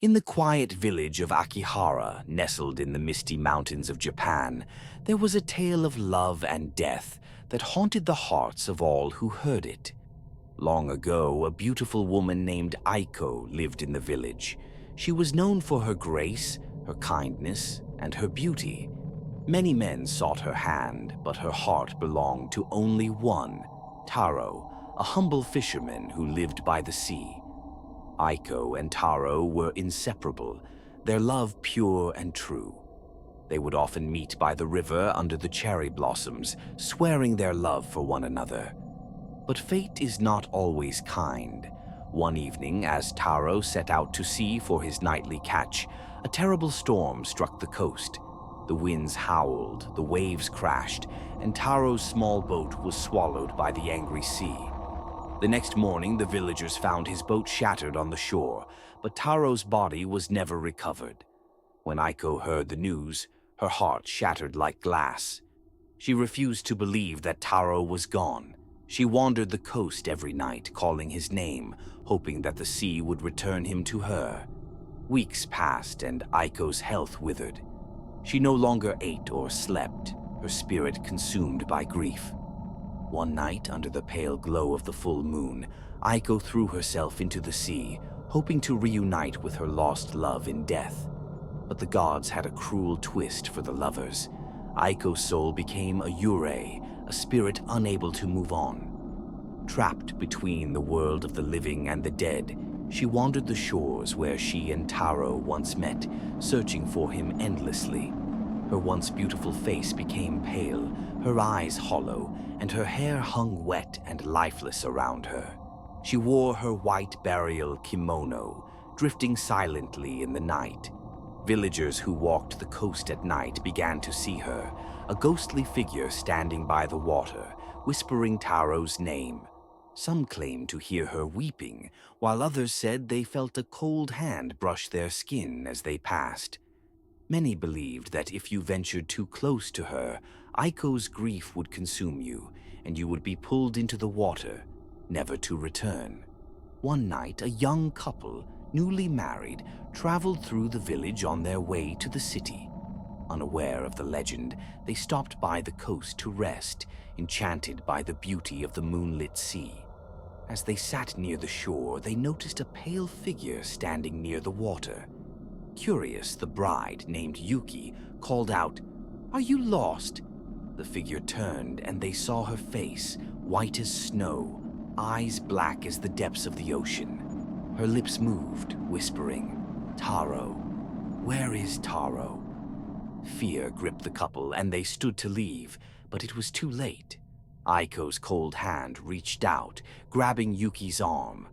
In the quiet village of Akihara, nestled in the misty mountains of Japan, there was a tale of love and death that haunted the hearts of all who heard it. Long ago, a beautiful woman named Aiko lived in the village. She was known for her grace, her kindness, and her beauty. Many men sought her hand, but her heart belonged to only one, Taro, a humble fisherman who lived by the sea. Aiko and Taro were inseparable, their love pure and true. They would often meet by the river under the cherry blossoms, swearing their love for one another. But fate is not always kind. One evening, as Taro set out to sea for his nightly catch, a terrible storm struck the coast. The winds howled, the waves crashed, and Taro's small boat was swallowed by the angry sea. The next morning, the villagers found his boat shattered on the shore, but Taro's body was never recovered. When Aiko heard the news, her heart shattered like glass. She refused to believe that Taro was gone. She wandered the coast every night, calling his name, hoping that the sea would return him to her. Weeks passed, and Aiko's health withered. She no longer ate or slept, her spirit consumed by grief. One night, under the pale glow of the full moon, Aiko threw herself into the sea, hoping to reunite with her lost love in death. But the gods had a cruel twist for the lovers. Aiko's soul became a Yurei, a spirit unable to move on. Trapped between the world of the living and the dead, she wandered the shores where she and Taro once met, searching for him endlessly. Her once beautiful face became pale, her eyes hollow, and her hair hung wet and lifeless around her. She wore her white burial kimono, drifting silently in the night. Villagers who walked the coast at night began to see her, a ghostly figure standing by the water, whispering Taro's name. Some claimed to hear her weeping, while others said they felt a cold hand brush their skin as they passed. Many believed that if you ventured too close to her, Aiko's grief would consume you, and you would be pulled into the water, never to return. One night, a young couple, newly married, traveled through the village on their way to the city. Unaware of the legend, they stopped by the coast to rest, enchanted by the beauty of the moonlit sea. As they sat near the shore, they noticed a pale figure standing near the water. Curious, the bride, named Yuki, called out, "Are you lost?" The figure turned, and they saw her face, white as snow, eyes black as the depths of the ocean. Her lips moved, whispering, "Taro, where is Taro?" Fear gripped the couple, and they stood to leave, but it was too late. Aiko's cold hand reached out, grabbing Yuki's arm.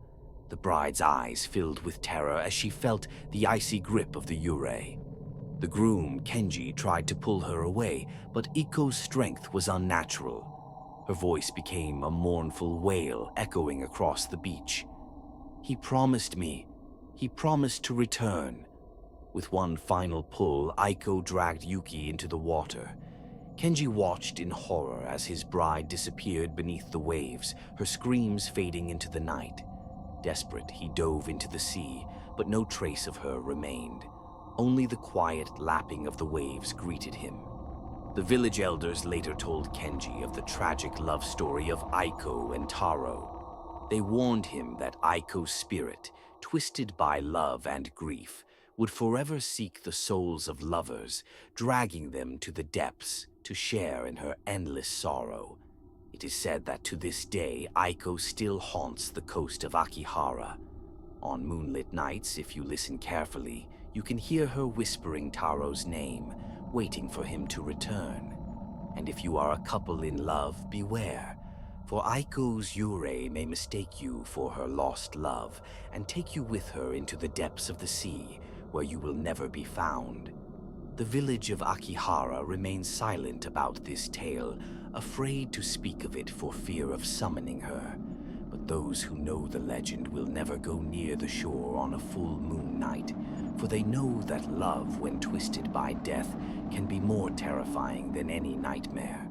The bride's eyes filled with terror as she felt the icy grip of the Yurei. The groom, Kenji, tried to pull her away, but Iko's strength was unnatural. Her voice became a mournful wail echoing across the beach. "He promised me. He promised to return." With one final pull, Aiko dragged Yuki into the water. Kenji watched in horror as his bride disappeared beneath the waves, her screams fading into the night. Desperate, he dove into the sea, but no trace of her remained. Only the quiet lapping of the waves greeted him. The village elders later told Kenji of the tragic love story of Aiko and Taro. They warned him that Aiko's spirit, twisted by love and grief, would forever seek the souls of lovers, dragging them to the depths to share in her endless sorrow. It is said that to this day, Aiko still haunts the coast of Akihara. On moonlit nights, if you listen carefully, you can hear her whispering Taro's name, waiting for him to return. And if you are a couple in love, beware, for Aiko's Yurei may mistake you for her lost love and take you with her into the depths of the sea, where you will never be found. The village of Akihara remains silent about this tale, afraid to speak of it for fear of summoning her. But those who know the legend will never go near the shore on a full moon night, for they know that love, when twisted by death, can be more terrifying than any nightmare.